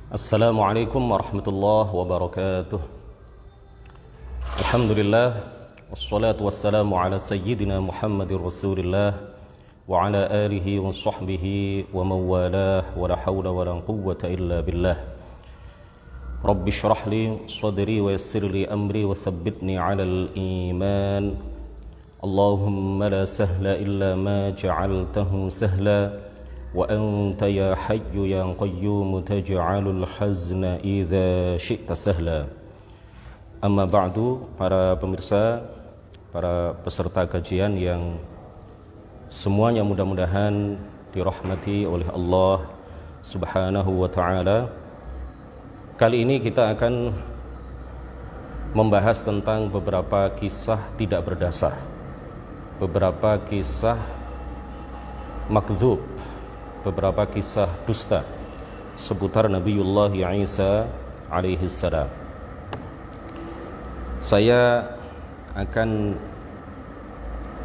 Assalamualaikum warahmatullahi wabarakatuh. Alhamdulillah, wassalatu wassalamu ala sayyidina Muhammadir Rasulillah wa ala alihi wa sahbihi wa mawalah wa la hawla wa la quwwata illa billah. Rabbi shrah li sadri wa yassir li amri wa thabbitni ala al-iman. Allahumma la sahla illa ma ja'altahu sahla wa anta ya hayyu ya qayyum taj'alul hazna idza syi'ta sahla. Amma ba'du, para pemirsa, para peserta kajian yang semuanya mudah-mudahan dirahmati oleh Allah Subhanahu wa taala. Kali ini kita akan membahas tentang beberapa kisah tidak berdasar, beberapa kisah makdzub, beberapa kisah dusta seputar Nabiullah Isa alaihi salam. Saya akan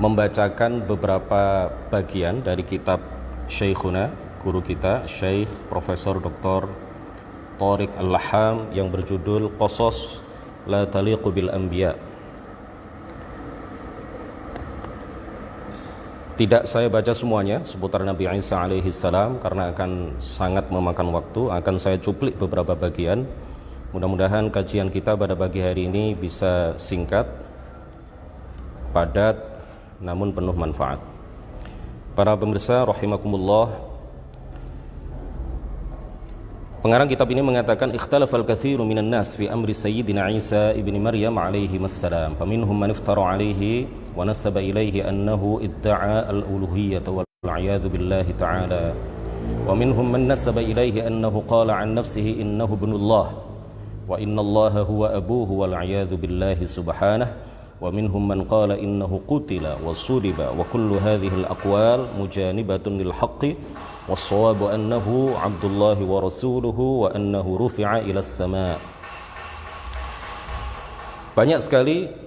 membacakan beberapa bagian dari kitab Syekhuna, guru kita, Syekh Profesor Dr. Thariq Al-Laham, yang berjudul Qasas La Taliqu bil Anbiya. Tidak saya baca semuanya seputar Nabi Isa alaihi salam karena akan sangat memakan waktu. Akan saya cuplik beberapa bagian. Mudah-mudahan kajian kita pada pagi hari ini bisa singkat, padat, namun penuh manfaat. Para pemirsa rahimakumullah, pengarang kitab ini mengatakan ikhtalafal katsiru minan nas fi amri sayyidina Isa ibni Maryam alaihi wassalam, faminhum man iftara alaihi wa nasaba ilaihi annahu idda'a al-uluhiyyah wal 'iyadu billahi ta'ala, wa minhum man nasaba ilaihi annahu qala 'an nafsihi innahu ibnullah wa innallaha huwa abuhu wal 'iyadu billahi subhanahu, wa minhum man qala innahu qutila wa suliba, wa kullu hadhihi al-aqwal mujanibatun lil haqqi was-shawabu annahu 'abdullahi wa rasuluhu wa annahu rufi'a ila as-sama'. Banyak sekali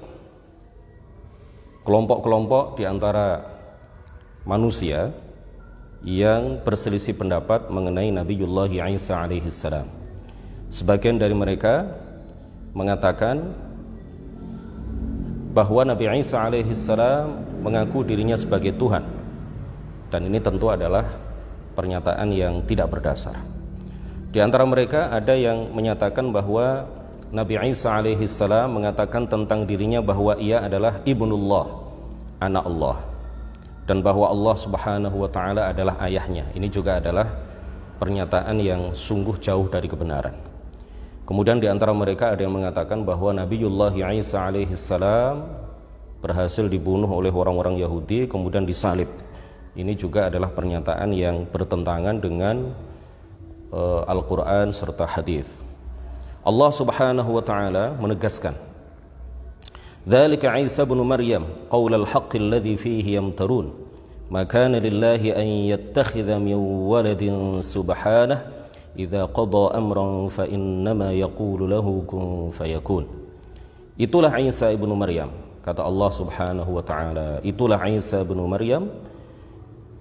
kelompok-kelompok di antara manusia yang berselisih pendapat mengenai Nabiullah Isa alaihi salam. Sebagian dari mereka mengatakan bahwa Nabi Isa alaihi salam mengaku dirinya sebagai Tuhan, dan ini tentu adalah pernyataan yang tidak berdasar. Di antara mereka ada yang menyatakan bahwa Nabi Isa alaihi salam mengatakan tentang dirinya bahwa ia adalah ibnullah, anak Allah, dan bahwa Allah Subhanahu wa taala adalah ayahnya. Ini juga adalah pernyataan yang sungguh jauh dari kebenaran. Kemudian di antara mereka ada yang mengatakan bahwa Nabiullah Isa alaihi salam berhasil dibunuh oleh orang-orang Yahudi kemudian disalib. Ini juga adalah pernyataan yang bertentangan dengan Al-Quran serta hadis. Allah Subhanahu wa taala menegaskan, "Dzalika Isa ibnu Maryam qaulal haqqi alladzi fihi yamtarun, ma kana lillahi an yattakhidha min waladin subhanahu, idza qada amran fa innama yaqulu lahu kun fayakun." Itulah Isa ibnu Maryam, kata Allah Subhanahu wa taala. Itulah Isa ibnu Maryam,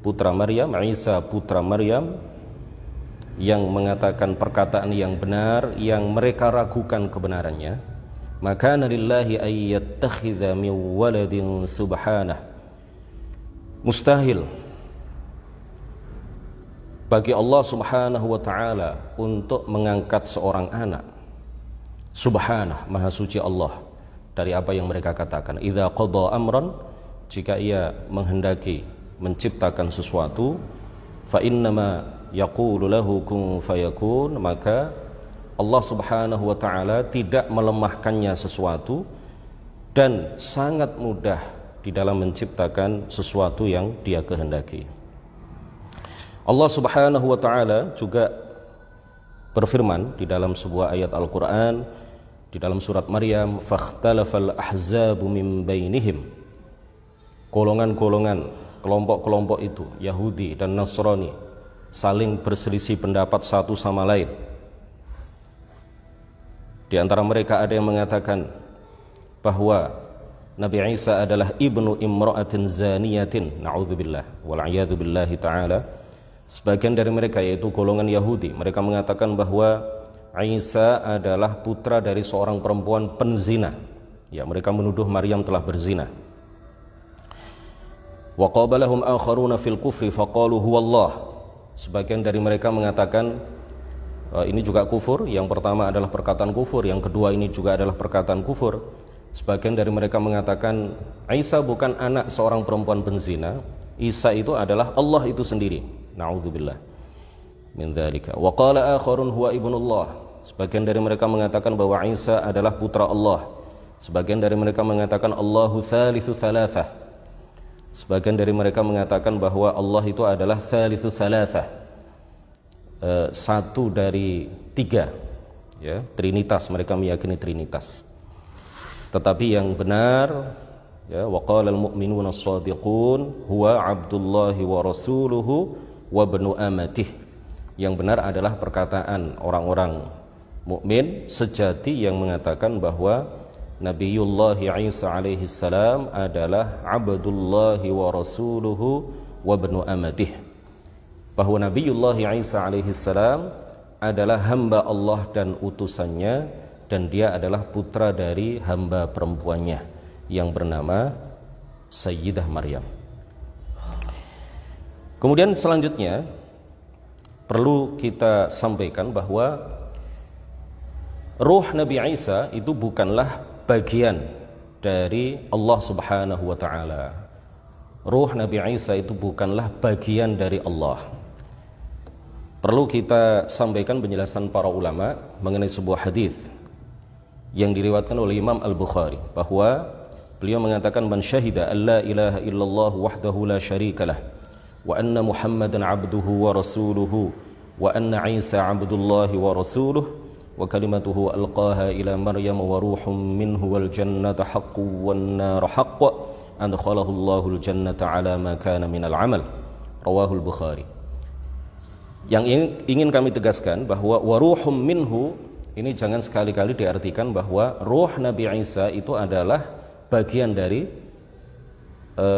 putra Maryam, Isa putra Maryam, yang mengatakan perkataan yang benar yang mereka ragukan kebenarannya. Maka lillahi ay yattakhidha min waladin subhanah. Mustahil bagi Allah Subhanahu wa taala untuk mengangkat seorang anak. Subhanah, maha suci Allah dari apa yang mereka katakan. Idza qada amran, jika ia menghendaki menciptakan sesuatu, fa innama yaqulu lahu kun fayakun, maka Allah Subhanahu wa taala tidak melemahkannya sesuatu dan sangat mudah di dalam menciptakan sesuatu yang dia kehendaki. Allah Subhanahu wa taala juga berfirman di dalam sebuah ayat Al-Qur'an di dalam surat Maryam, fakhtalafal ahzabu min bainihim. Golongan-golongan, kelompok-kelompok itu, Yahudi dan Nasrani, saling berselisih pendapat satu sama lain. Di antara mereka ada yang mengatakan bahwa Nabi Isa adalah ibnu imra'atin zaniyatin, na'udzubillah wal 'iyadu billahi ta'ala. Sebagian dari mereka yaitu golongan Yahudi, mereka mengatakan bahwa Isa adalah putra dari seorang perempuan penzina. Ya, mereka menuduh Maryam telah berzina. Wa qabalahum akharuna fil kufri faqalu huwallah. Sebagian dari mereka mengatakan ini juga kufur. Yang pertama adalah perkataan kufur, yang kedua ini juga adalah perkataan kufur. Sebagian dari mereka mengatakan Isa bukan anak seorang perempuan penzina. Isa itu adalah Allah itu sendiri. Na'udzubillah min dzalika. Wa qala akharun huwa ibnullah. Sebagian dari mereka mengatakan bahwa Isa adalah putra Allah. Sebagian dari mereka mengatakan Allahu thalithu thalathah. Sebagian dari mereka mengatakan bahwa Allah itu adalah thalithu thalathah, satu dari tiga, ya, trinitas. Mereka meyakini trinitas. Tetapi yang benar, ya, wa qala al-mu'minuna as-shadiqun huwa abdullahi wa rasuluhu wa ibnu amatih. Yang benar adalah perkataan orang-orang mukmin sejati yang mengatakan bahwa Nabiullah Isa alaihi salam adalah abdullahi wa rasuluhu wa ibnu amatih. Bahwa Nabiullah Isa alaihi salam adalah hamba Allah dan utusannya, dan dia adalah putra dari hamba perempuannya yang bernama Sayyidah Maryam. Kemudian selanjutnya perlu kita sampaikan bahwa ruh Nabi Isa itu bukanlah bagian dari Allah Subhanahu wa ta'ala. Ruh Nabi Isa itu bukanlah bagian dari Allah. Perlu kita sampaikan penjelasan para ulama mengenai sebuah hadis yang diriwayatkan oleh Imam Al-Bukhari, bahwa beliau mengatakan man syahida an la ilaha illallah wahdahu la syarikalah wa anna Muhammadan abduhu wa rasuluhu wa anna Isa abdullahi wa rasuluhu wa kalimatuhu alqaha ila Maryam wa ruhum minhu wal jannata haqqun wan nar haqqun adkhalahu Allahul jannata ala ma kana minal amal. Rawahul Bukhari. Yang ingin kami tegaskan bahwa wa ruhum minhu ini jangan sekali-kali diartikan bahwa ruh Nabi Isa itu adalah bagian dari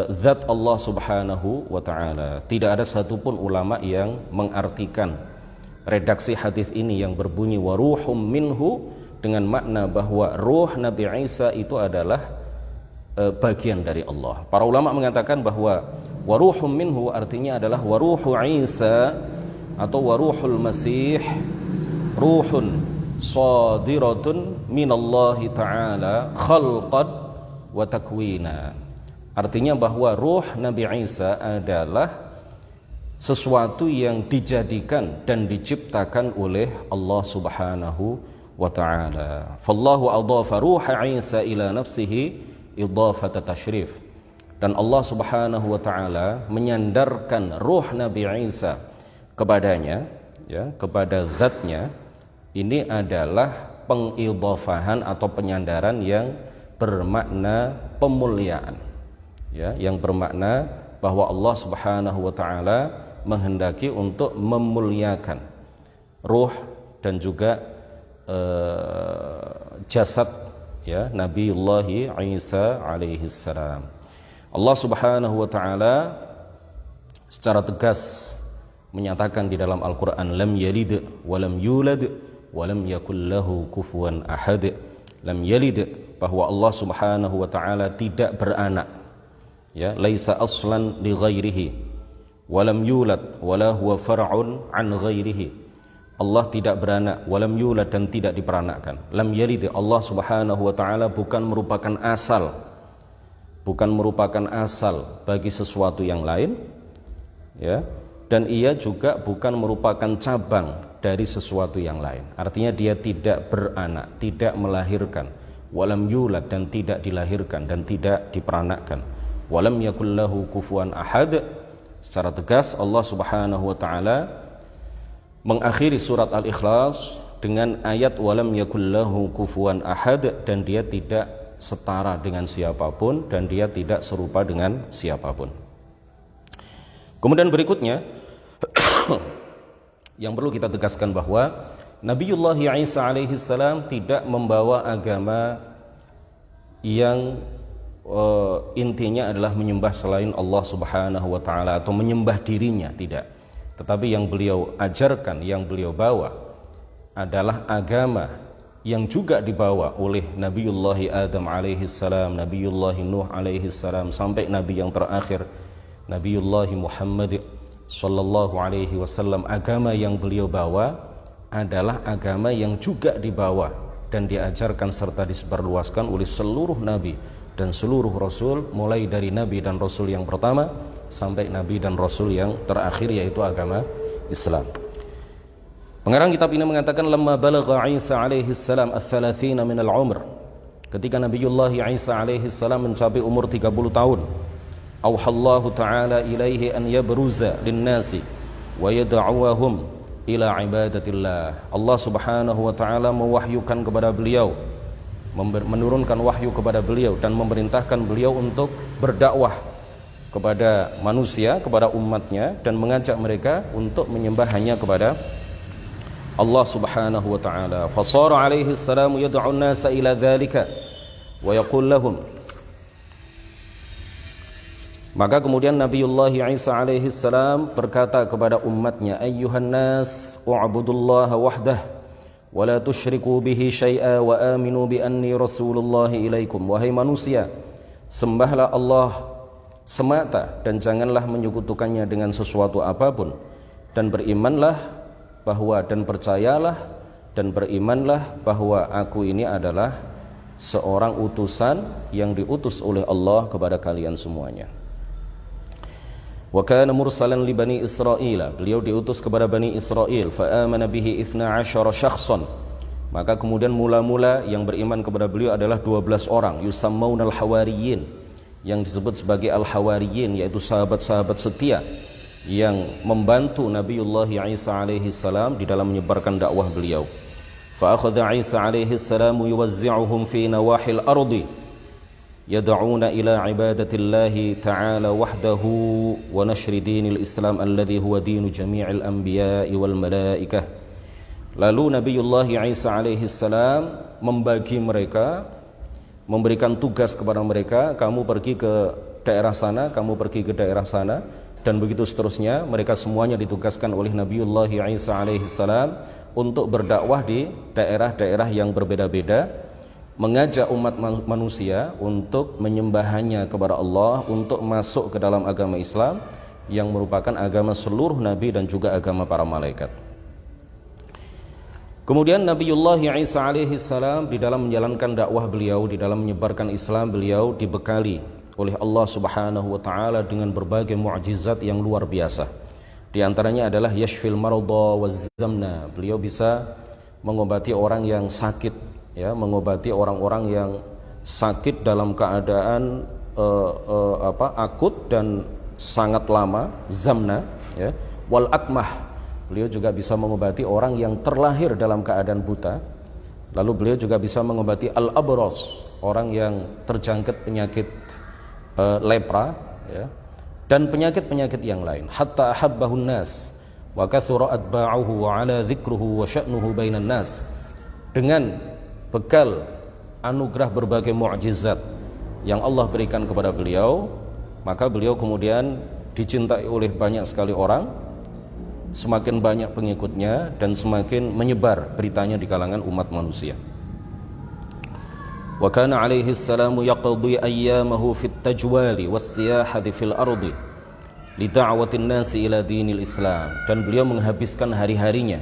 zat Allah Subhanahu wa ta'ala. Tidak ada satupun ulama yang mengartikan redaksi hadis ini yang berbunyi wa ruhum minhu dengan makna bahwa ruh Nabi Isa itu adalah bagian dari Allah. Para ulama mengatakan bahwa wa ruhum minhu artinya adalah wa ruhu Isa atau wa ruhul Masih ruhun sadiratun minallahi ta'ala khalqan wa takwina. Artinya bahwa ruh Nabi Isa adalah sesuatu yang dijadikan dan diciptakan oleh Allah Subhanahu wa ta'ala. Fallahu adhafa ruha Isa ila nafsihi idhafata tashrif. Dan Allah Subhanahu wa ta'ala menyandarkan ruh Nabi Isa kepadanya, ya, kepada zatnya. Ini adalah pengidhafahan atau penyandaran yang bermakna pemuliaan, ya, yang bermakna bahwa Allah Subhanahu wa ta'ala menghendaki untuk memuliakan ruh dan juga jasad, ya, Nabiullah Isa alaihi salam. Allah Subhanahu wa ta'ala secara tegas menyatakan di dalam Al-Qur'an lam yalid wa lam yulad wa lam yakul lahu kufuwan ahad. Lam yalid, bahwa Allah Subhanahu wa ta'ala tidak beranak, ya, laisa aslan li ghairihi walam yulad wala huwa far'un an ghairihi. Allah tidak beranak, walam yulad, dan tidak diperanakkan. Lam yalid, Allah Subhanahu wa ta'ala bukan merupakan asal, bukan merupakan asal bagi sesuatu yang lain, ya, dan ia juga bukan merupakan cabang dari sesuatu yang lain. Artinya dia tidak beranak, tidak melahirkan, walam yulad, dan tidak dilahirkan dan tidak diperanakkan, walam yakul lahu kufuwan ahad. Secara tegas Allah Subhanahu wa ta'ala mengakhiri surat Al-Ikhlas dengan ayat walam yakul lahu kufuwan ahad, dan dia tidak setara dengan siapapun dan dia tidak serupa dengan siapapun. Kemudian berikutnya yang perlu kita tegaskan bahwa Nabiullah Isa alaihi salam tidak membawa agama yang intinya adalah menyembah selain Allah Subhanahu wa ta'ala atau menyembah dirinya, tidak. tetapi yang beliau ajarkan, yang beliau bawa adalah agama yang juga dibawa oleh Nabiullah Adam alaihi salam, Nabiullah Nuh alaihi salam, sampai nabi yang terakhir Nabiullah Muhammad sallallahu alaihi wasallam. Agama yang beliau bawa adalah agama yang juga dibawa dan diajarkan serta disebarluaskan oleh seluruh nabi dan seluruh rasul, mulai dari nabi dan rasul yang pertama sampai nabi dan rasul yang terakhir, yaitu agama Islam. Pengarang kitab ini mengatakan, lamma balagha Isa alaihi salam ats-tsalatsina min al-umr, ketika Nabiullah Isa alaihi salam mencapai umur 30 tahun, auhallahu ta'ala ilaihi an yabruza lin-nasi wa yad'uwahum ila ibadatillah. Allah Subhanahu wa taala mewahyukan kepada beliau, menurunkan wahyu kepada beliau dan memerintahkan beliau untuk berdakwah kepada manusia, kepada umatnya, dan mengajak mereka untuk menyembah hanya kepada Allah Subhanahu wa taala. Fasara alaihi salam yad'u an-nasa ila dzalika wa yaqul lahum. Maka kemudian Nabiullah Isa alaihi salam berkata kepada umatnya, ayyuhan nas u'budullaha wahdah wa la tusyriku bihi syai'a wa aminu bi anni rasulullah ilaikum. Wahai manusia, sembahlah Allah semata dan janganlah menyekutukannya dengan sesuatu apapun, dan berimanlah bahwa dan percayalah dan berimanlah bahwa aku ini adalah seorang utusan yang diutus oleh Allah kepada kalian semuanya. Wa kana mursalan li bani Israil, beliau diutus kepada Bani Israel. Fa amana bihi 12 syakhsan, maka kemudian mula-mula yang beriman kepada beliau adalah 12 orang, yusammaunal hawariyin, yang disebut sebagai al-hawariyin, yaitu sahabat-sahabat setia yang membantu Nabiullah Isa alaihi salam di dalam menyebarkan dakwah beliau. Fa akhadha Isa alaihi salam yuwazzi'uhum fi nawahil ardi yad'una ila ibadatillahi ta'ala wahdahu wa nashri dinil Islam alladhi huwa dinu jami'il anbiya'i wal malaikah. Lalu Nabiullah Isa alaihi salam membagi mereka, memberikan tugas kepada mereka, kamu pergi ke daerah sana, kamu pergi ke daerah sana, dan begitu seterusnya. Mereka semuanya ditugaskan oleh Nabiullah Isa alaihi salam untuk berdakwah di daerah-daerah yang berbeda-beda, mengajak umat manusia untuk menyembahnya kepada Allah, untuk masuk ke dalam agama Islam yang merupakan agama seluruh nabi dan juga agama para malaikat. Kemudian Nabiullah Isa alaihi salam di dalam menjalankan dakwah beliau, di dalam menyebarkan Islam, beliau dibekali oleh Allah Subhanahu wa taala dengan berbagai mukjizat yang luar biasa. Di antaranya adalah yashfil marada waz-zamna. Beliau bisa mengobati orang yang sakit, ya, mengobati orang-orang yang sakit dalam keadaan akut dan sangat lama, zamna, ya. Wal akmah. Beliau juga bisa mengobati orang yang terlahir dalam keadaan buta. Lalu beliau juga bisa mengobati al-abros, orang yang terjangkit penyakit lepra, ya, dan penyakit-penyakit yang lain. Hatta ahabbahun nas wa kathura atba'uhu wa ala dzikruhu wa sya'nuhu bainan nas. Dengan bekal anugerah berbagai mukjizat yang Allah berikan kepada beliau, maka beliau kemudian dicintai oleh banyak sekali orang, semakin banyak pengikutnya dan semakin menyebar beritanya di kalangan umat manusia. Wa kana alaihi salamu yaqdi ayyamahu fit tajwali was siyahati fil ardi li da'watin nasi ila dinil Islam. Dan beliau menghabiskan hari-harinya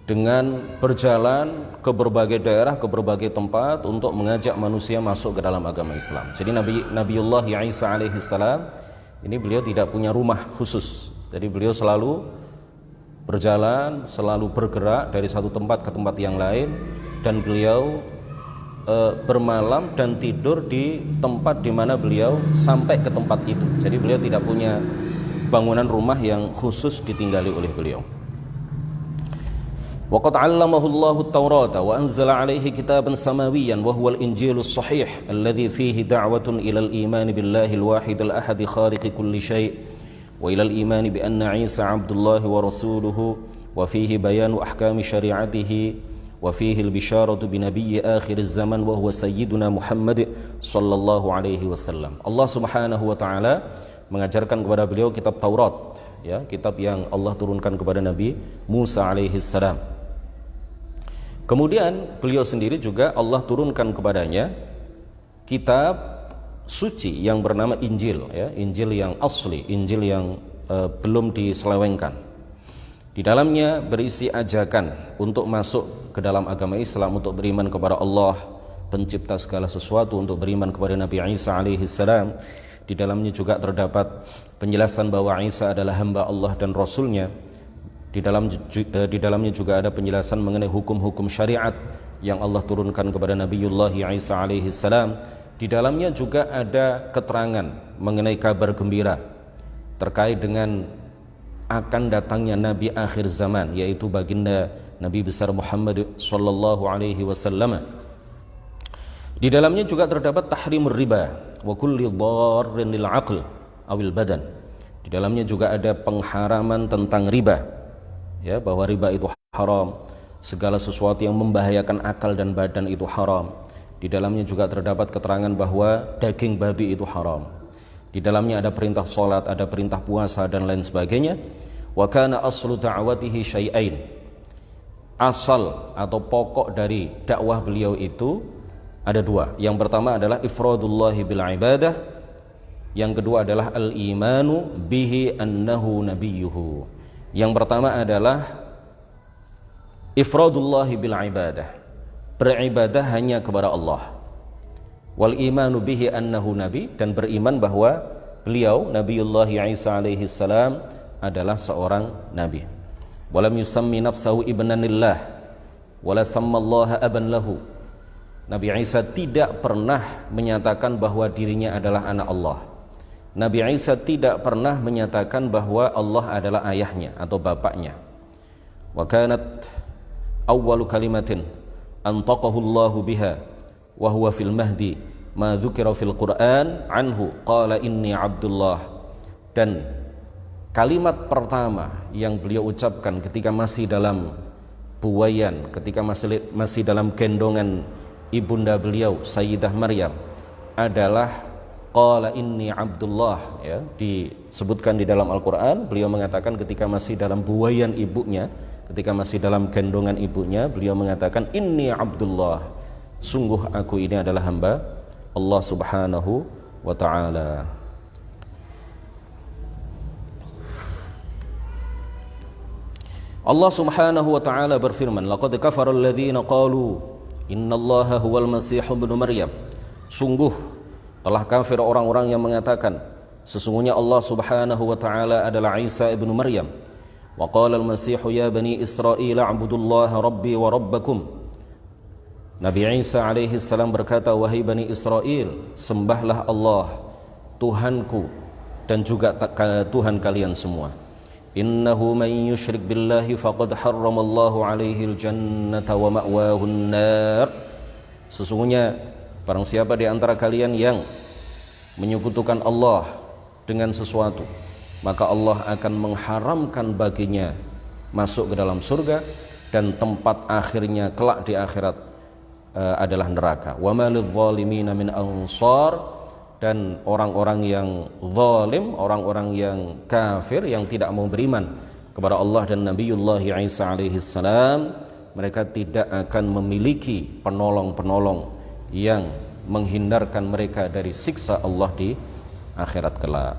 dengan berjalan ke berbagai daerah, ke berbagai tempat untuk mengajak manusia masuk ke dalam agama Islam. Jadi Nabiullah Isa alaihi salam ini beliau tidak punya rumah khusus. Jadi beliau selalu berjalan, selalu bergerak dari satu tempat ke tempat yang lain, dan beliau bermalam dan tidur di tempat di mana beliau sampai ke tempat itu. Jadi beliau tidak punya bangunan rumah yang khusus ditinggali oleh beliau. Wa qad 'allamahu Allahu at-Taurata wa anzala 'alaihi kitaban samawiyyan wa huwa al-Injilus sahih alladhi fihi da'watun ila al-iman billahi al-wahid al-ahad khaliqi kulli syai' wa ila al-iman bi anna Isa 'abdullah wa rasuluhu wa fihi bayanu ahkami syari'atihi wa fihi al-bisharatu bi nabiyyi akhir az-zaman wa huwa sayyiduna Muhammad sallallahu alaihi wasallam. Allah Subhanahu wa taala mengajarkan kepada beliau kitab Taurat, ya, kitab yang Allah turunkan kepada Nabi Musa alaihi salam. Kemudian beliau sendiri juga Allah turunkan kepadanya kitab suci yang bernama Injil, ya, Injil yang asli, Injil yang belum diselewengkan. Di dalamnya berisi ajakan untuk masuk ke dalam agama Islam, untuk beriman kepada Allah pencipta segala sesuatu, untuk beriman kepada Nabi Isa alaihi salam. Di dalamnya juga terdapat penjelasan bahwa Isa adalah hamba Allah dan Rasulnya. Di dalamnya juga ada penjelasan mengenai hukum-hukum syariat yang Allah turunkan kepada Nabiullah Isa alaihi salam. Di dalamnya juga ada keterangan mengenai kabar gembira terkait dengan akan datangnya Nabi akhir zaman, yaitu baginda Nabi besar Muhammad sallallahu alaihi wasallam. Di dalamnya juga terdapat tahrimur riba wa kulli dharrin lil aql awil badan. Di dalamnya juga ada pengharaman tentang riba, ya, bahwa riba itu haram, segala sesuatu yang membahayakan akal dan badan itu haram. Di dalamnya juga terdapat keterangan bahwa daging babi itu haram. Di dalamnya ada perintah salat, ada perintah puasa dan lain sebagainya. Wa kana aslu da'watihi syai'ain. Asal atau pokok dari dakwah beliau itu ada dua. Yang pertama adalah ifradullahi bil ibadah. Yang kedua adalah al-imanu bihi annahu nabiyyuhu. Yang pertama adalah ifradullahi bil ibadah, beribadah hanya kepada Allah. Wal imanu bihi annahu nabi, dan beriman bahwa beliau Nabiullah Isa alaihi salam adalah seorang nabi. Walam yusammi nafsahu ibnanillah wala sammallaha aban lahu. Nabi Isa tidak pernah menyatakan bahwa dirinya adalah anak Allah. Nabi Isa tidak pernah menyatakan bahwa Allah adalah ayahnya atau bapaknya. Wa kanat awwalu kalimatin antaqahu Allahu biha wa huwa fil mahdi ma dzukira fil Qur'an anhu qala inni Abdullah. Dan kalimat pertama yang beliau ucapkan ketika masih dalam buayan, ketika masih dalam gendongan ibunda beliau Sayyidah Maryam adalah qala inni Abdullah, ya, disebutkan di dalam Al-Qur'an. Beliau mengatakan ketika masih dalam buayan ibunya, ketika masih dalam gendongan ibunya, beliau mengatakan inni Abdullah, sungguh aku ini adalah hamba Allah Subhanahu wa ta'ala. Allah Subhanahu wa ta'ala berfirman, laqad kafara alladhina qalu innallaha huwal masih ibnu Maryam. Sungguh telah kafir orang-orang yang mengatakan sesungguhnya Allah Subhanahu wa ta'ala adalah Isa ibnu Maryam. Wa qala al-masih ya bani Israil a'budullaha rabbi wa rabbakum. Nabi Isa alaihi salam berkata, wahai bani Israel, sembahlah Allah Tuhanku dan juga Tuhan kalian semua. Innahu man yushrik billahi faqad harramallahu alaihi al-jannata wa ma'wahu an-nar. Sesungguhnya barang siapa di antara kalian yang menyekutukan Allah dengan sesuatu, maka Allah akan mengharamkan baginya masuk ke dalam surga, dan tempat akhirnya kelak di akhirat adalah neraka. Wa ma lidh-dhalimina min ansar. Dan orang-orang yang zalim, orang-orang yang kafir, yang tidak mau beriman kepada Allah dan Nabiullah Isa alaihi salam, mereka tidak akan memiliki penolong-penolong yang menghindarkan mereka dari siksa Allah di akhirat kelak.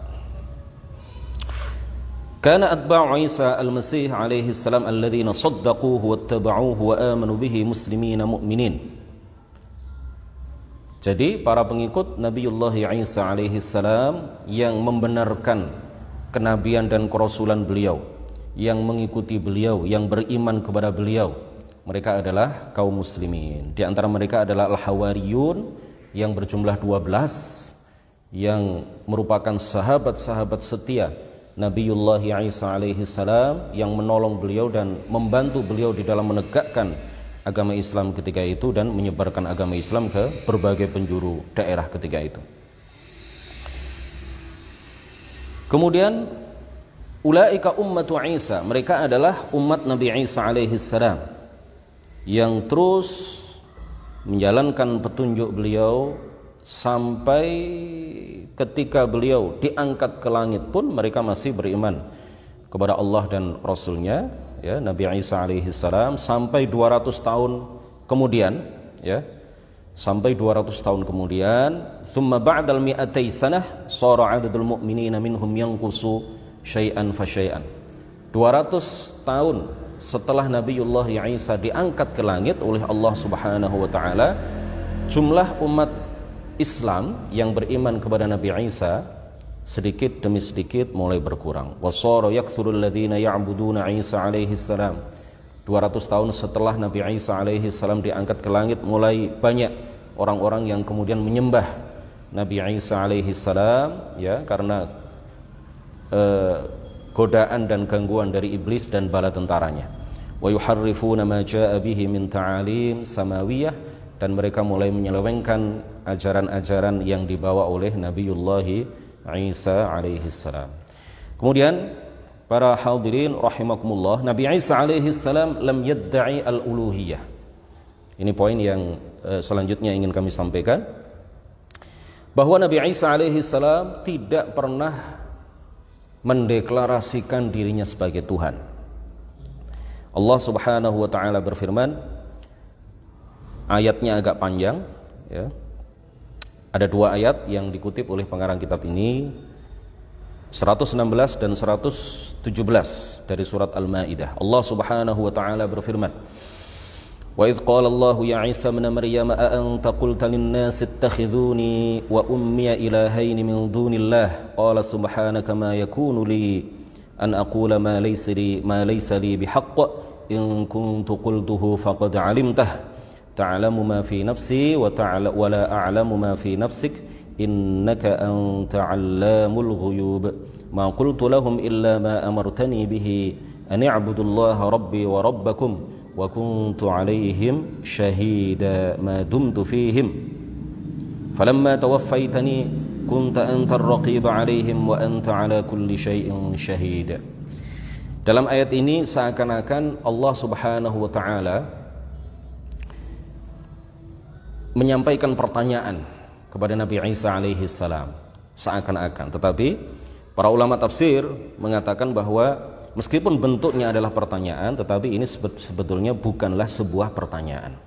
Kana atba'u Isa al-Masih alaihi salam alladhina saddaquhu wattaba'uhu wa amanu bihi muslimina mu'minin. Jadi para pengikut Nabiullah Isa alaihi salam yang membenarkan kenabian dan kerasulan beliau, yang mengikuti beliau, yang beriman kepada beliau, mereka adalah kaum muslimin. Di antara mereka adalah al-Hawariyun yang berjumlah 12, yang merupakan sahabat-sahabat setia Nabiullah Isa alaihi salam, yang menolong beliau dan membantu beliau di dalam menegakkan agama Islam ketika itu dan menyebarkan agama Islam ke berbagai penjuru daerah ketika itu. Kemudian ulaika ummatu Isa, mereka adalah umat Nabi Isa alaihi salam yang terus menjalankan petunjuk beliau sampai ketika beliau diangkat ke langit pun mereka masih beriman kepada Allah dan Rasulnya, ya, Nabi Isa alaihi salam, sampai 200 tahun kemudian, ya, sampai 200 tahun kemudian, thumma ba'dal mi'atai sanah sara 'adadul mu'minina minhum yanqusu syai'an fa syai'an. 200 tahun setelah Nabiullah Isa diangkat ke langit oleh Allah Subhanahu wa taala, jumlah umat Islam yang beriman kepada Nabi Isa sedikit demi sedikit mulai berkurang. Wasara yakthurul ladzina ya'buduna Isa alaihi salam. 200 tahun setelah Nabi Isa alaihi salam diangkat ke langit, mulai banyak orang-orang yang kemudian menyembah Nabi Isa alaihi salam, ya, karena godaan dan gangguan dari iblis dan bala tentaranya. Wa yuharrifuna ma jaa bihi min ta'alim samawiyah, dan mereka mulai menyelewengkan ajaran-ajaran yang dibawa oleh Nabiullah Isa alaihi salam. Kemudian para hadirin rahimakumullah, Nabi Isa alaihi salam lam yadda'i al-uluhiyah. Ini poin yang selanjutnya ingin kami sampaikan, bahwa Nabi Isa alaihi salam tidak pernah mendeklarasikan dirinya sebagai Tuhan. Allah Subhanahu wa taala berfirman, ayatnya agak panjang, ya. Ada dua ayat yang dikutip oleh pengarang kitab ini, 116 dan 117 dari surat Al-Maidah. Allah Subhanahu wa taala berfirman, wa idh qala Allahu ya Isa ibn Maryam a anta qulta lin-nasi ittakhidhuni wa ummi ilahaini min dunillah qala subhanaka ma yakunu li an aqula ma laysa li bihaqq in kuntu qultuhu faqad 'alimtah ta'lamu ma fi nafsi wa la a'lamu ma fi nafsik innaka anta 'allamul ghuyub ma qultu lahum illa ma amartani bihi an i'budullaha rabbi wa rabbakum wa kuntu 'alaihim syahida ma dumtu fihim falamma tawaffaytani kunta antar raqib 'alaihim wa anta 'ala kulli syai'in syahid. Dalam ayat ini seakan-akan Allah Subhanahu wa taala menyampaikan pertanyaan kepada Nabi Isa alaihi salam, seakan-akan. Tetapi para ulama tafsir mengatakan bahwa meskipun bentuknya adalah pertanyaan, tetapi ini sebetulnya bukanlah sebuah pertanyaan.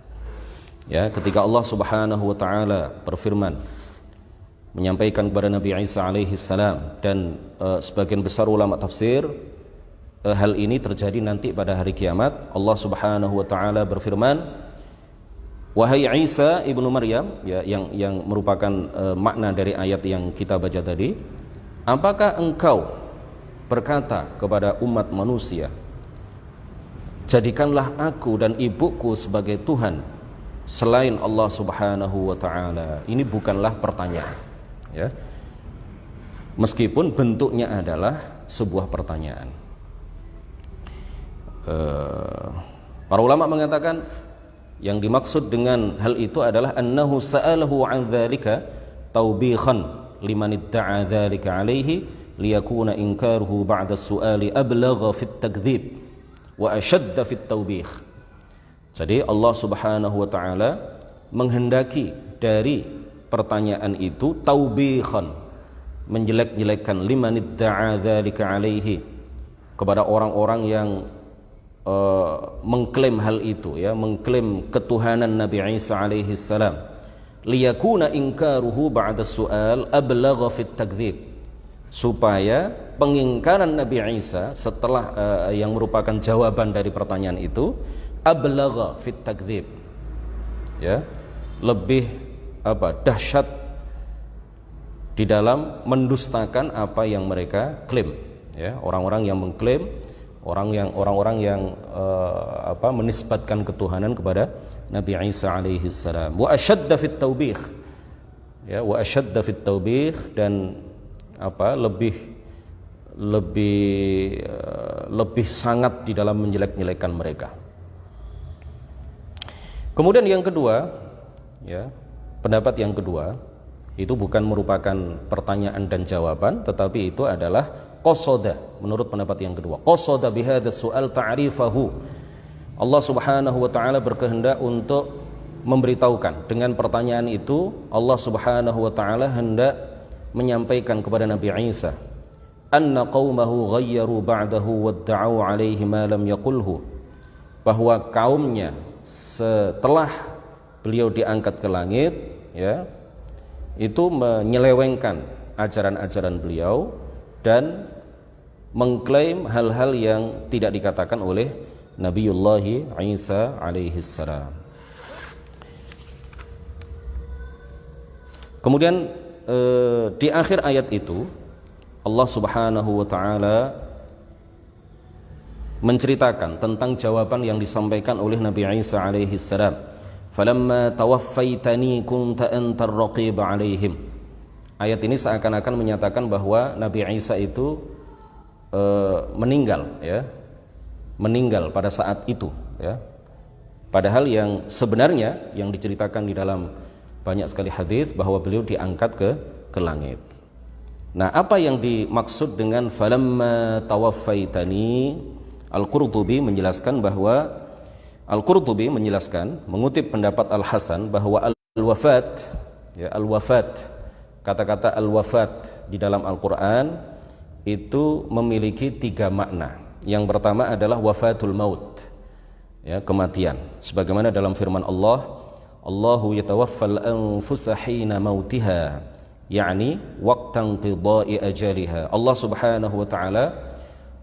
Ya, ketika Allah Subhanahu wa taala berfirman menyampaikan kepada Nabi Isa alaihi salam, dan sebagian besar ulama tafsir hal ini terjadi nanti pada hari kiamat. Allah Subhanahu wa taala berfirman, wahai Isa ibnu Maryam, ya, yang merupakan makna dari ayat yang kita baca tadi, apakah engkau berkata kepada umat manusia, jadikanlah aku dan ibuku sebagai Tuhan selain Allah Subhanahu wa ta'ala. Ini bukanlah pertanyaan, ya, meskipun bentuknya adalah sebuah pertanyaan. Para ulama mengatakan yang dimaksud dengan hal itu adalah annahu sa'alahu an dzalika taubikhan liman idda'a dzalika alaihi liyakuna inkaruhu ba'da su'ali ablagha fit takdzib wa ashadda fit taubih. Jadi Allah Subhanahu wa taala menghendaki dari pertanyaan itu taubikhan, menjelek-jelekkan, liman idda'a dzalika alaihi, kepada orang-orang yang mengklaim hal itu, ya, mengklaim ketuhanan Nabi Isa alaihi salam, liyakuna inkaruhu ba'da su'al ablagha fit takdzib, supaya pengingkaran Nabi Isa setelah yang merupakan jawaban dari pertanyaan itu, ablagha fit takdzib, ya, lebih dahsyat di dalam mendustakan apa yang mereka klaim, ya, orang-orang yang mengklaim, orang-orang yang menisbatkan ketuhanan kepada Nabi Isa alaihi salam. Wa ashadda fit taubih, ya, wa ashadda fit taubih, dan lebih sangat di dalam menjelek-jelekan mereka. Kemudian yang kedua, ya, pendapat yang kedua itu bukan merupakan pertanyaan dan jawaban, tetapi itu adalah qasada. Menurut pendapat yang kedua, qasada bihadza su'al ta'rifahu. Allah Subhanahu wa taala berkehendak untuk memberitahukan dengan pertanyaan itu. Allah Subhanahu wa taala hendak menyampaikan kepada Nabi Isa anna qaumahu ghayyaru ba'dahu wadda'u alaihi ma lam yaqulhu, bahwa kaumnya setelah beliau diangkat ke langit, ya, itu menyelewengkan ajaran-ajaran beliau dan mengklaim hal-hal yang tidak dikatakan oleh Nabiullah Isa alaihi salam. Kemudian di akhir ayat itu Allah Subhanahu wa taala menceritakan tentang jawaban yang disampaikan oleh Nabi Isa alaihi salam. Falamma tawaffaitani kunta antar raqib alaihim. Ayat ini seakan-akan menyatakan bahwa Nabi Isa itu meninggal, ya. Meninggal pada saat itu, ya. Padahal yang sebenarnya yang diceritakan di dalam banyak sekali hadis bahwa beliau diangkat ke langit. Nah, apa yang dimaksud dengan falamma tawaffaitani? Al-Qurtubi menjelaskan bahwa Al-Qurtubi menjelaskan mengutip pendapat Al-Hasan bahwa al-wafat, ya, al-wafat, kata-kata al-wafat di dalam Al-Qur'an itu memiliki 3 makna. Yang pertama adalah wafatul maut, ya, kematian. Sebagaimana dalam firman Allah, Allahu yatawaffal anfusa hina mautiha, yakni waqtan qidai ajaliha. Allah Subhanahu wa taala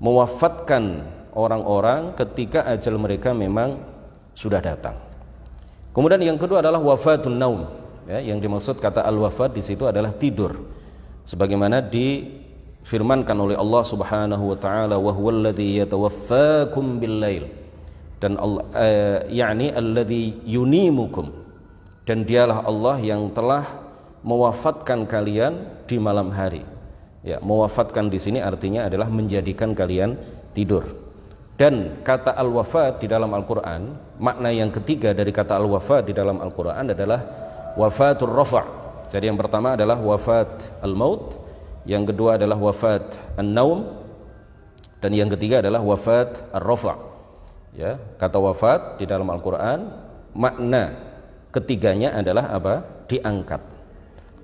mewafatkan orang-orang ketika ajal mereka memang sudah datang. Kemudian yang kedua adalah wafatun naum, ya, yang dimaksud kata al-wafat di situ adalah tidur. Sebagaimana difirmankan oleh Allah Subhanahu wa taala, wa huwallazi yatawaffakum bil-lail, dan Allah yakni alladzi yunimukum, dan dialah Allah yang telah mewafatkan kalian di malam hari. Ya, mewafatkan di sini artinya adalah menjadikan kalian tidur. Dan kata al-wafat di dalam Al-Qur'an, makna yang ketiga dari kata al-wafat di dalam Al-Qur'an adalah wafatur rafa'. Jadi yang pertama adalah wafat al-maut, yang kedua adalah wafat an-naum, dan yang ketiga adalah wafat ar-rafa'. Ya, kata wafat di dalam Al-Qur'an makna ketiganya adalah apa? Diangkat.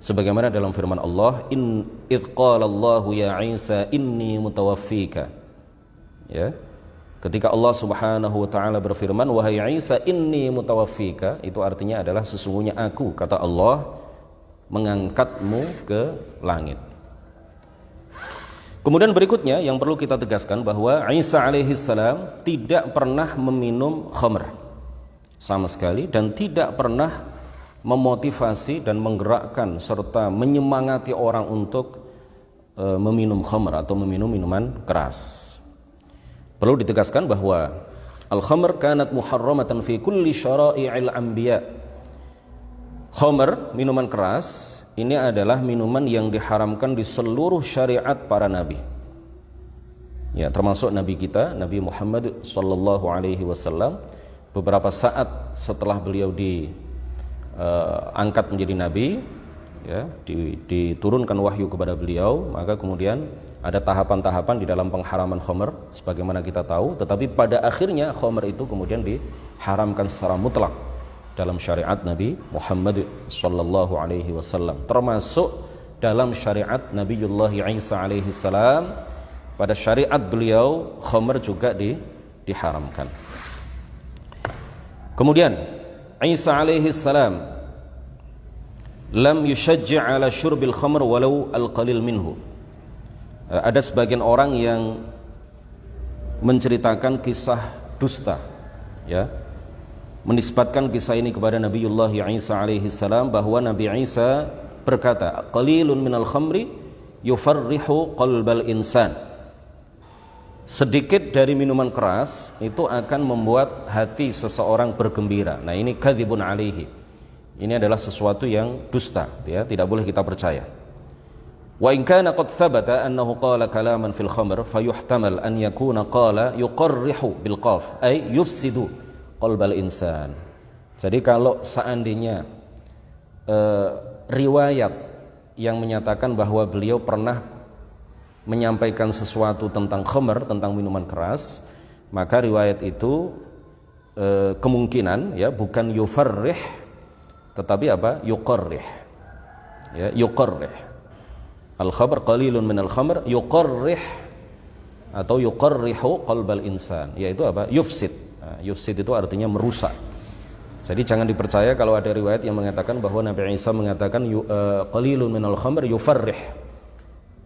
Sebagaimana dalam firman Allah, in idh qala Allahu ya Isa inni mutawaffika. Ya. Ketika Allah Subhanahu wa taala berfirman, wahai Isa inni mutawaffika, itu artinya adalah sesungguhnya aku, kata Allah, mengangkatmu ke langit. Kemudian berikutnya yang perlu kita tegaskan bahwa Isa alaihi salam tidak pernah meminum khamr sama sekali, dan tidak pernah memotivasi dan menggerakkan serta menyemangati orang untuk meminum khamr atau meminum minuman keras. Perlu ditegaskan bahwa al-khamr kanat muharramatan fi kulli syara'i'il anbiya. Khamr, minuman keras, ini adalah minuman yang diharamkan di seluruh syariat para nabi. Ya, termasuk nabi kita, Nabi Muhammad sallallahu alaihi wasallam. Beberapa saat setelah beliau diangkat menjadi nabi, ya, diturunkan wahyu kepada beliau, maka kemudian ada tahapan-tahapan di dalam pengharaman khamr sebagaimana kita tahu, tetapi pada akhirnya khamr itu kemudian diharamkan secara mutlak dalam syariat Nabi Muhammad sallallahu alaihi wasallam, termasuk dalam syariat Nabiullah Isa alaihi salam. Pada syariat beliau khamr juga diharamkan. Kemudian Isa alaihi salam lam yushajji' ala syurbil khamr walau al-qalil minhu. Ada sebagian orang yang menceritakan kisah dusta, ya, menisbatkan kisah ini kepada Nabiullah Isa alaihi salam, bahwa Nabi Isa berkata, qalilun minal khamri yufarrihu qalbal insan. Sedikit dari minuman keras itu akan membuat hati seseorang bergembira. Nah, ini kadzibun alaihi. Ini adalah sesuatu yang dusta, ya, tidak boleh kita percaya. Wa in kana qad thabata annahu qala kalaman fil khamr fayuhtamal an yakuna qala yuqarrihu bil qaf ay yufsidu qalbal insan. Jadi kalau seandainya riwayat yang menyatakan bahwa beliau pernah menyampaikan sesuatu tentang khamr, tentang minuman keras, maka riwayat itu kemungkinan, ya, bukan yufarrih tetapi apa? Yuqarrih. Ya, yuqarrih. Al-khamr qalilun minal khamr yuqarrih atau yuqarrihu qalbal insan, yaitu apa? Yufsid. Nah, yufsid itu artinya merusak. Jadi jangan dipercaya kalau ada riwayat yang mengatakan bahwa Nabi Isa mengatakan qalilun minal khamr yufarrih.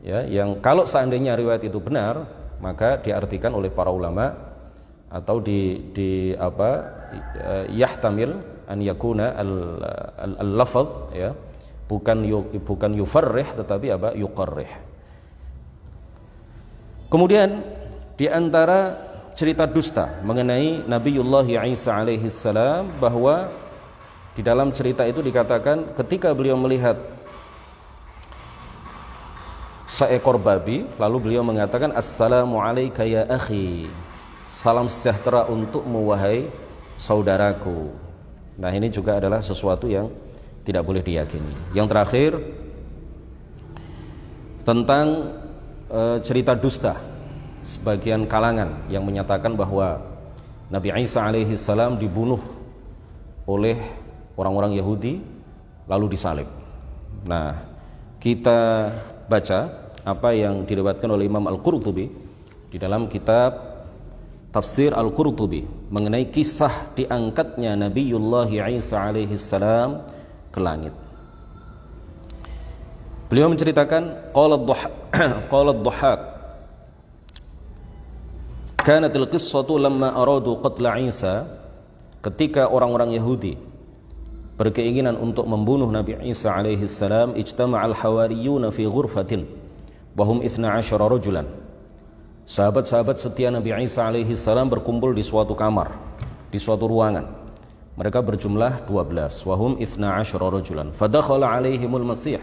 Ya, yang kalau seandainya riwayat itu benar, maka diartikan oleh para ulama atau yahtamil an yakuna al-lafaz, ya, bukan yufarrih tetapi apa? Yuqarrih. Kemudian di antara cerita dusta mengenai Nabiullah Isa alaihi salam, bahwa di dalam cerita itu dikatakan ketika beliau melihat seekor babi, lalu beliau mengatakan, "Assalamu alayka ya akhi." Salam sejahtera untukmu wahai saudaraku. Nah, ini juga adalah sesuatu yang tidak boleh diyakini. Yang terakhir tentang cerita dusta sebagian kalangan yang menyatakan bahwa Nabi Isa alaihi salam dibunuh oleh orang-orang Yahudi lalu disalib. Nah, kita baca apa yang diriwayatkan oleh Imam Al-Qurtubi di dalam kitab Tafsir Al-Qurtubi mengenai kisah diangkatnya Nabiullah Isa alaihi salam ke langit. Beliau menceritakan qala ad-Dhahhak kanatil qissatu lamma aradu qatla Isa, ketika orang-orang Yahudi berkeinginan untuk membunuh Nabi Isa alaihi salam, ijtama'al hawariyuna fi ghurfatin wa hum 12 rajulan. Sahabat-sahabat setia Nabi Isa alaihi salam berkumpul di suatu kamar, di suatu ruangan. Mereka berjumlah 12, wa hum 12 rajulan. Fadakhala alaihimul Masih.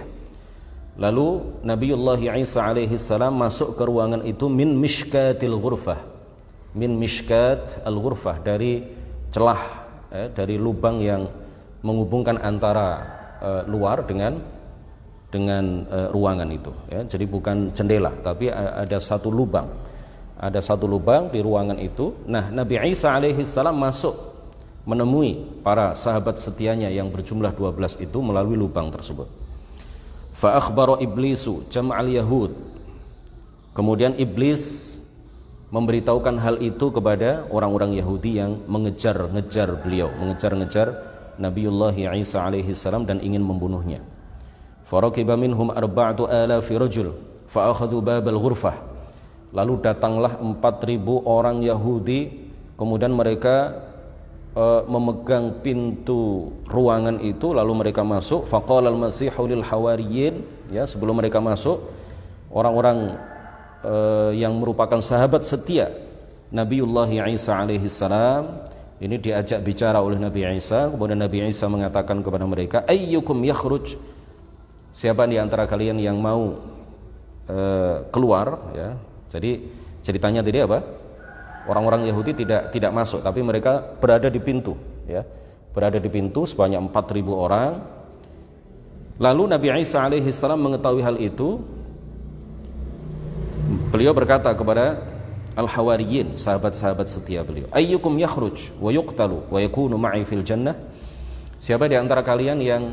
Lalu Nabiullah Isa alaihi salam masuk ke ruangan itu min mishkatil ghurfah. Min mishkat al-ghurfah, dari celah, dari lubang yang menghubungkan antara luar dengan ruangan itu, ya. Jadi bukan jendela, tapi ada satu lubang di ruangan itu. Nah, Nabi Isa alaihi salam masuk menemui para sahabat setianya yang berjumlah 12 itu melalui lubang tersebut. Fa akhbara iblisu jam'al yahud. Kemudian iblis memberitahukan hal itu kepada orang-orang Yahudi yang mengejar-ngejar beliau, mengejar-ngejar Nabiullah Isa alaihi salam dan ingin membunuhnya. Farakiba minhum 4,000 rajul fa akhadhu babal ghurfah. Lalu datanglah 4.000 orang Yahudi, kemudian mereka memegang pintu ruangan itu, lalu mereka masuk. Faqala al-Masihu lil hawariyin, ya, sebelum mereka masuk, orang-orang yang merupakan sahabat setia Nabiullah Isa alaihi salam ini diajak bicara oleh Nabi Isa. Kemudian Nabi Isa mengatakan kepada mereka, ayyukum yakhruj, siapa di antara kalian yang mau keluar, ya. Jadi ceritanya tadi apa? Orang-orang Yahudi tidak masuk, tapi mereka berada di pintu, ya. Berada di pintu sebanyak 4.000 orang. Lalu Nabi Isa alaihi salam mengetahui hal itu. Beliau berkata kepada al-hawariyin, sahabat-sahabat setia beliau, ayyukum yakhruj wa yuqtalu wa yakunu ma'i fil jannah. Siapa di antara kalian yang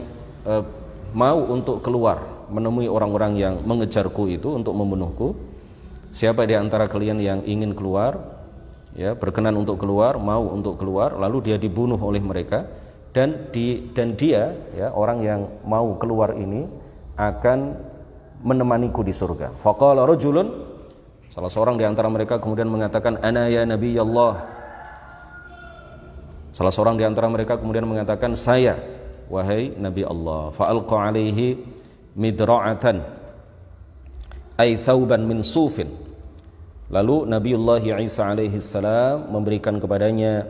mau untuk keluar menemui orang-orang yang mengejarku itu untuk membunuhku? Siapa di antara kalian yang ingin keluar, ya, berkenan untuk keluar, mau untuk keluar, lalu dia dibunuh oleh mereka, dan dia, ya, orang yang mau keluar ini akan menemaniku di surga. Faqala rajulun, salah seorang di antara mereka kemudian mengatakan, ana ya Nabi Allah. Salah seorang di antara mereka kemudian mengatakan, saya, wahai Nabi Allah. Fa'alqa alaihi midra'atan ay thawban min sufin. Lalu Nabiullah Isa alaihi salam memberikan kepadanya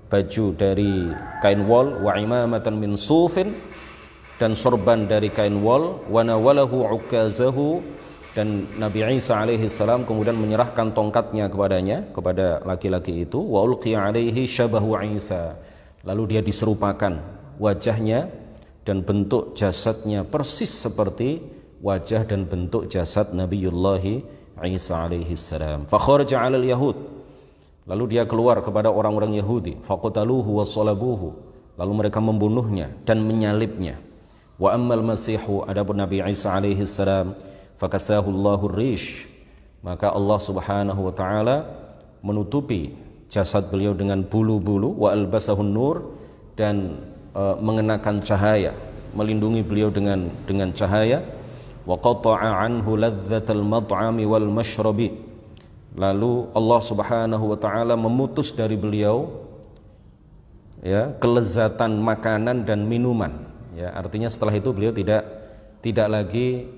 baju dari kain wol, wa imamatan min sufin, dan sorban dari kain wol, wa nawalahu ukazahu, dan Nabi Isa alaihi salam kemudian menyerahkan tongkatnya kepadanya, kepada laki-laki itu, wa ulqiya alaihi syabahu Isa, lalu dia diserupakan wajahnya dan bentuk jasadnya persis seperti wajah dan bentuk jasad Nabiullah Isa alaihi salam. Fa kharaja 'alal yahud, lalu dia keluar kepada orang-orang Yahudi. Faqataluhu wa salabuhu, lalu mereka membunuhnya dan menyalibnya. Wa ammal masihu, adapun Nabi Isa alaihi salam, fakasahullahu rish, maka Allah Subhanahu wa taala menutupi jasad beliau dengan bulu-bulu, wa albasahun nur, dan mengenakan cahaya, melindungi beliau dengan cahaya, wa qata'a anhu ladzatal mat'ami wal mashrabi, lalu Allah Subhanahu wa taala memutus dari beliau ya kelezatan makanan dan minuman, ya artinya setelah itu beliau tidak lagi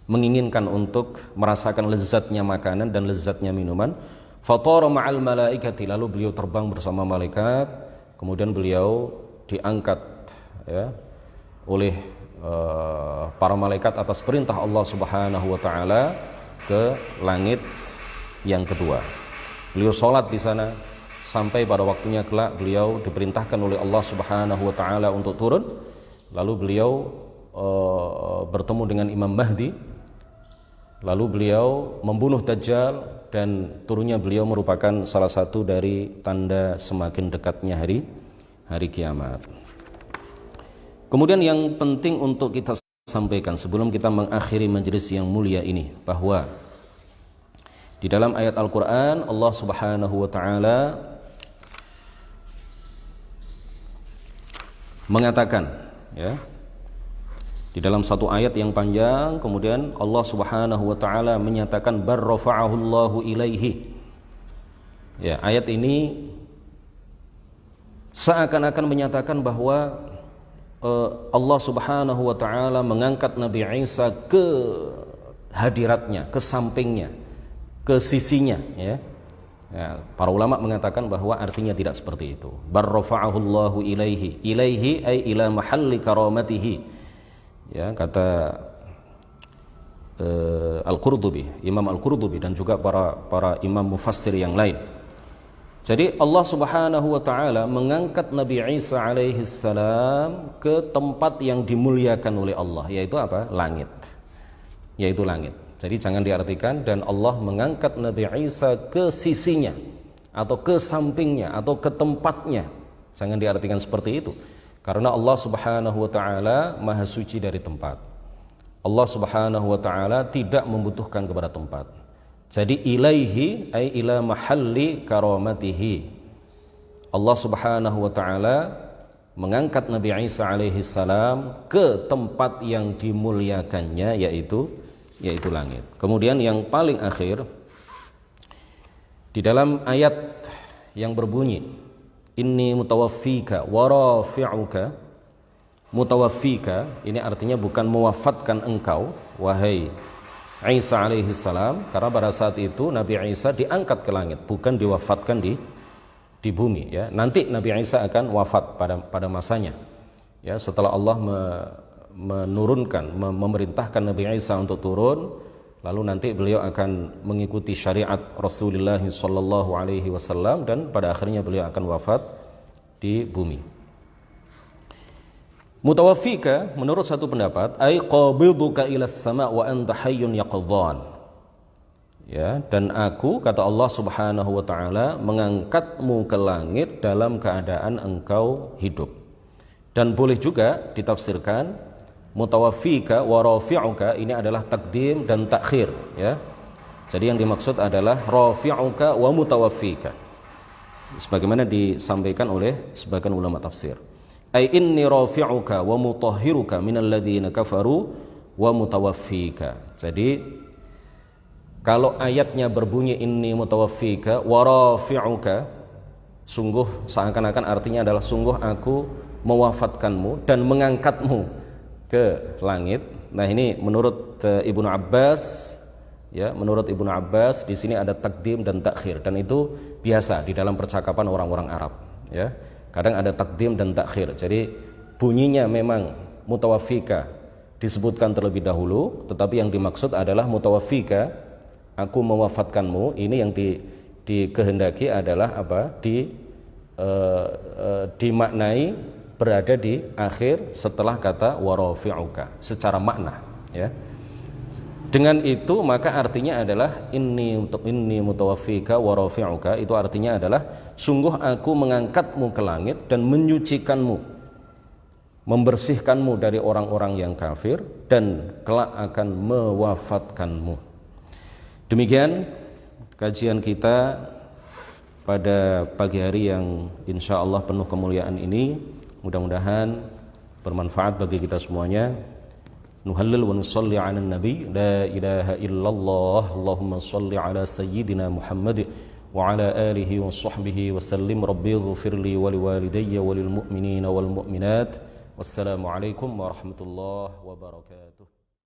menginginkan untuk merasakan lezatnya makanan dan lezatnya minuman. Fatara ma'al malaikati, lalu beliau terbang bersama malaikat, kemudian beliau diangkat ya oleh para malaikat atas perintah Allah Subhanahu wa taala ke langit yang kedua. Beliau sholat di sana sampai pada waktunya kelak beliau diperintahkan oleh Allah Subhanahu wa taala untuk turun, lalu beliau bertemu dengan Imam Mahdi, lalu beliau membunuh Dajjal, dan turunnya beliau merupakan salah satu dari tanda semakin dekatnya hari kiamat. Kemudian yang penting untuk kita sampaikan sebelum kita mengakhiri majelis yang mulia ini, bahwa di dalam ayat Al-Quran Allah Subhanahu wa ta'ala mengatakan ya, di dalam satu ayat yang panjang, kemudian Allah Subhanahu wa taala menyatakan bar rafa'ahu Allahu ilaihi. Ya, ayat ini seakan-akan menyatakan bahwa Allah Subhanahu wa taala mengangkat Nabi Isa ke hadiratnya, ke sampingnya, ke sisinya ya. Ya, para ulama mengatakan bahwa artinya tidak seperti itu. Bar rafa'ahu Allahu ilaihi. Ilaihi ay ila mahalli karamatihi. Ya, kata Al-Qurtubi, Imam Al-Qurtubi, dan juga para imam mufassir yang lain. Jadi Allah Subhanahu wa taala mengangkat Nabi Isa alaihi salam ke tempat yang dimuliakan oleh Allah, yaitu apa? Langit. Yaitu langit. Jadi jangan diartikan dan Allah mengangkat Nabi Isa ke sisinya atau ke sampingnya atau ke tempatnya. Jangan diartikan seperti itu. Karena Allah Subhanahu wa taala Maha suci dari tempat. Allah Subhanahu wa taala tidak membutuhkan kepada tempat. Jadi ilaihi ay ila mahalli karamatihi. Allah Subhanahu wa taala mengangkat Nabi Isa alaihi salam ke tempat yang dimuliakannya, yaitu langit. Kemudian yang paling akhir di dalam ayat yang berbunyi inni mutawaffika wa rafi'uka. Mutawaffika ini artinya bukan mewafatkan engkau wahai Isa alaihi salam, karena pada saat itu Nabi Isa diangkat ke langit, bukan diwafatkan di bumi ya. Nanti Nabi Isa akan wafat pada masanya. Ya, setelah Allah memerintahkan Nabi Isa untuk turun, lalu nanti beliau akan mengikuti syariat Rasulullah sallallahu alaihi wasallam, dan pada akhirnya beliau akan wafat di bumi. Mutawaffika menurut satu pendapat ay qabiduka ilas sama wa anta hayyun yaqdhan. Ya, dan aku, kata Allah Subhanahu wa taala, mengangkatmu ke langit dalam keadaan engkau hidup. Dan boleh juga ditafsirkan mutawaffika wa rafi'uka ini adalah takdim dan takhir ya. Jadi yang dimaksud adalah rafi'uka wa mutawaffika, sebagaimana disampaikan oleh sebagian ulama tafsir. Ai inni rafi'uka wa mutahhiruka minal ladzina kafaru wa mutawaffika. Jadi kalau ayatnya berbunyi inni mutawaffika wa rafi'uka, sungguh seakan-akan artinya adalah sungguh aku mewafatkanmu dan mengangkatmu ke langit. Nah, ini menurut Ibnu Abbas ya, menurut Ibnu Abbas di sini ada takdim dan takhir, dan itu biasa di dalam percakapan orang-orang Arab ya. Kadang ada takdim dan takhir. Jadi bunyinya memang mutawaffika disebutkan terlebih dahulu, tetapi yang dimaksud adalah mutawaffika, aku mewafatkanmu. Ini yang dikehendaki adalah apa? Dimaknai berada di akhir setelah kata warafi'uka secara makna ya. Dengan itu maka artinya adalah inni mutawaffika warafi'uka, itu artinya adalah sungguh aku mengangkatmu ke langit dan menyucikanmu membersihkanmu dari orang-orang yang kafir, dan kelak akan mewafatkanmu. Demikian kajian kita pada pagi hari yang insya Allah penuh kemuliaan ini. Mudah-mudahan bermanfaat bagi kita semuanya. Nuhallil wa nusalli ala nabi la ilaha illallah Allahumma salli ala sayyidina Muhammad wa ala alihi wa sahbihi wa sallim. Rabbi ighfirli wa liwalidayya wa lil mu'minina wal mu'minat. Wassalamualaikum warahmatullahi wabarakatuh.